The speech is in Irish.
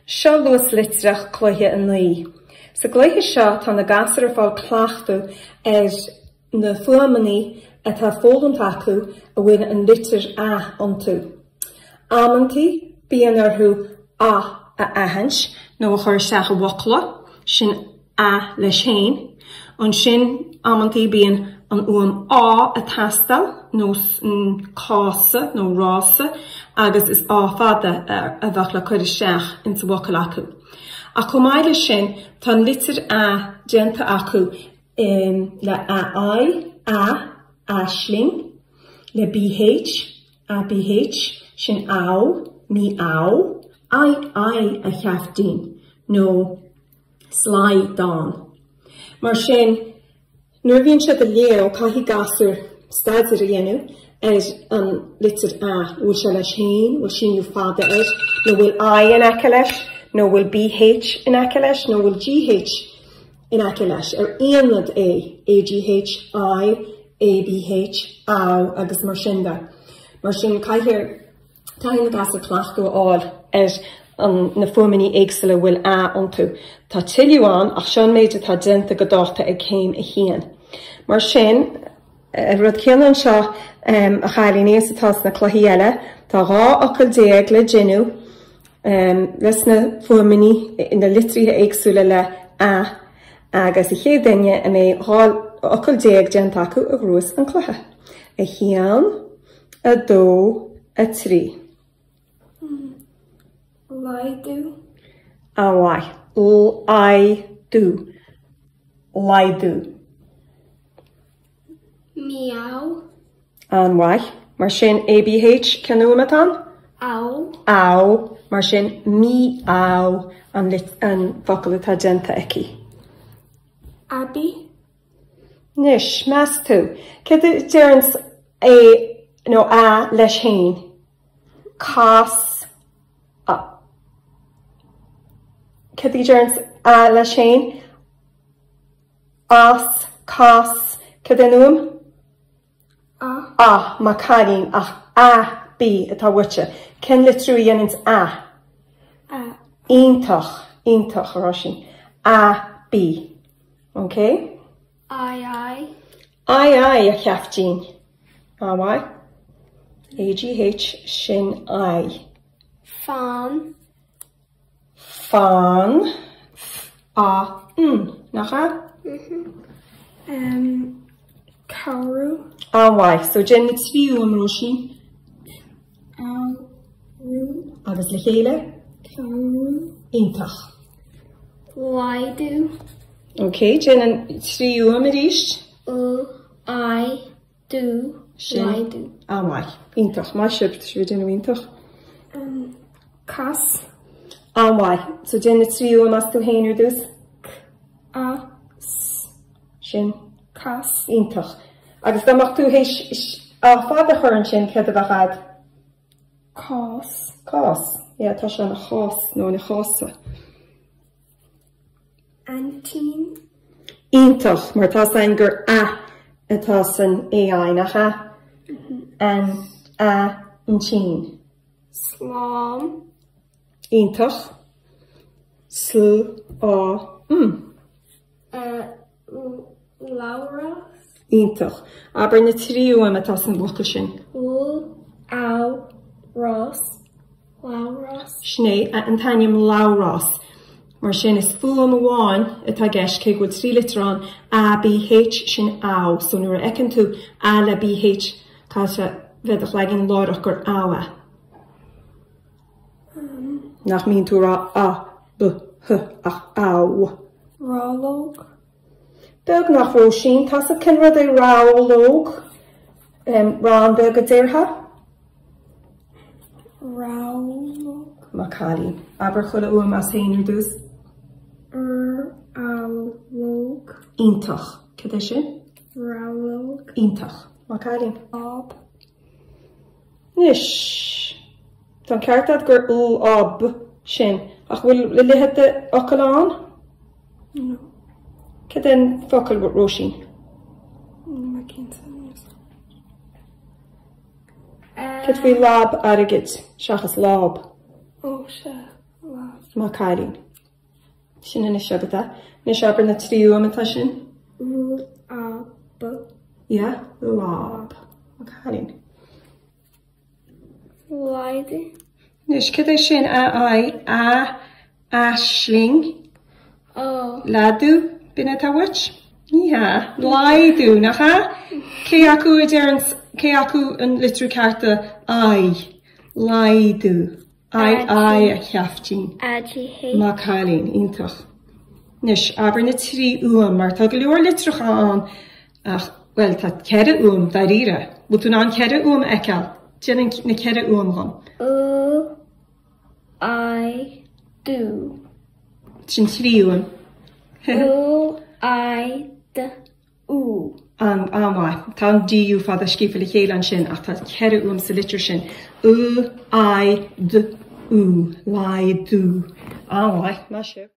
Seo luas litrach chluthe an naí. Sa gluthe seo tá na gasar ar fáil clachtú na fuamaní atá fógant acu a bhfuin an litir iontu. Amantí bíonn orthú a ahans nó a chuir seach a bhocla sin le chéin, an sin amantí bíonn an uam a tastal nó cása nó rása agus is fada a bheith le chuir seach in sa bhocla acu. A comáile sin tá litir genta acu le ai, ashling, le bh, bh, sin mi ai a cheafdín, nó slide dán. Mar sin, nuair bhíonn siad a léo caithfí gasúr staidir a dhéanú an litir bhfuil se leis féin, bhfuil sinú fada nó bhfuil I in aice leis, nó bhfuil BH in aice leis, nó bhfuil GH in aice leis. Aonad AGH, I, ABH, agus mar sinda. Mar sin caithfir na gasar clachtú áil na fuamaní éagsúla bhfuil iontu. Tá tiiliúán ach sean méide tá dinta go dáta ag céim a chéan. Mar sin, rud céann seo a chailí níos atá na cluthaí eile, tá 8 le ginú leis na fuamaní na litrithe éagsúla le agus i chéad duine a mé 8 genta acu a grús an clutha. A chéan, a 2, a 3. Laidu. Laidu. Laidu. Meow. An waith. Mar sin ABH canú amatan? Ow. Mar sin meow an focail atá genta aici. Abby. Nish, meas tú. Cad dearns leis féin. Cas. Cad dearns leis féin. As, cas. Cad enúm? Má cailín ach bí atá bhuite. Cén litrú dhéanann Ítach ará sin. Bí. Okay? I. I a cheafdín. Why? AGH sin I. Fan. Nacha? Karu. Why? So gin na tríú am roisin. Ru. Agus le chéile? Karu. Ítach. Laidu. Okay, gin an tríú am a ríist? I. Do. Laidu. Why? Ítach. Má sibt siú gin ítach. Cas. Why? So gin na tríú am as tú héanú dus? Sin? Cas. Ítach. Agus dámach tú héis fada churann sin cad a bhachad? Cas. Cás. Tá se na chás nó na chása. Antin. Ítach, mar tá san gur atá san AI nacha. An tin. Slám. Ítach. Laura. Ítach. Aber na tríú am atá san bhuacail sin. Ross. Lauras. Sné an tainnim Lauras. Mar sin is full am bháin atá gceist cé gúil 3 litrán BH sin so nuair a ecinn tú le BH tá se bheadach leigin láireach gur nach mín tú Rálóg. Beg nach róisín tá sa cin rud é rálóg rán beg a dtíortha? Rálóg. Má cailín. Aber chuile uam as héanú dús? Rálóg. Ítach. Cad é sin? Rálóg. Ítach. Má cailín. Ab. Nis. Tá ceartad gur sin. Ach bhfuil le litheadta ocail No. Cad den focail róisín? Ma cinnte. Cad faoi lab airgid, seachas lab. Se. Lab. Má Cailín. Sin na seabata. Na seabar na tríú am atá sin? Lob. Yeah, lob. Má Cailín. Laide. Nis cad é sin a aisling. Oh. Ladú bina tawach? Ja, laidú nach ha? Cé acu an litru carta ai. Laidú. Ai a cheaftín. Agi. Má Cailín, intach. Nis, aber na trí uam, mar tá go leor litrucha an. Ach, wel, tá cere uam da rire. Bútún an cere uam ecal. Tjenen na cere uam gan. I do. Tjin trí uam. I d. An amai, tá an diú fad a skifel i chéile an sin, ach tá cere uam sa litur sin. I d. Lai dú. Amai, má seo.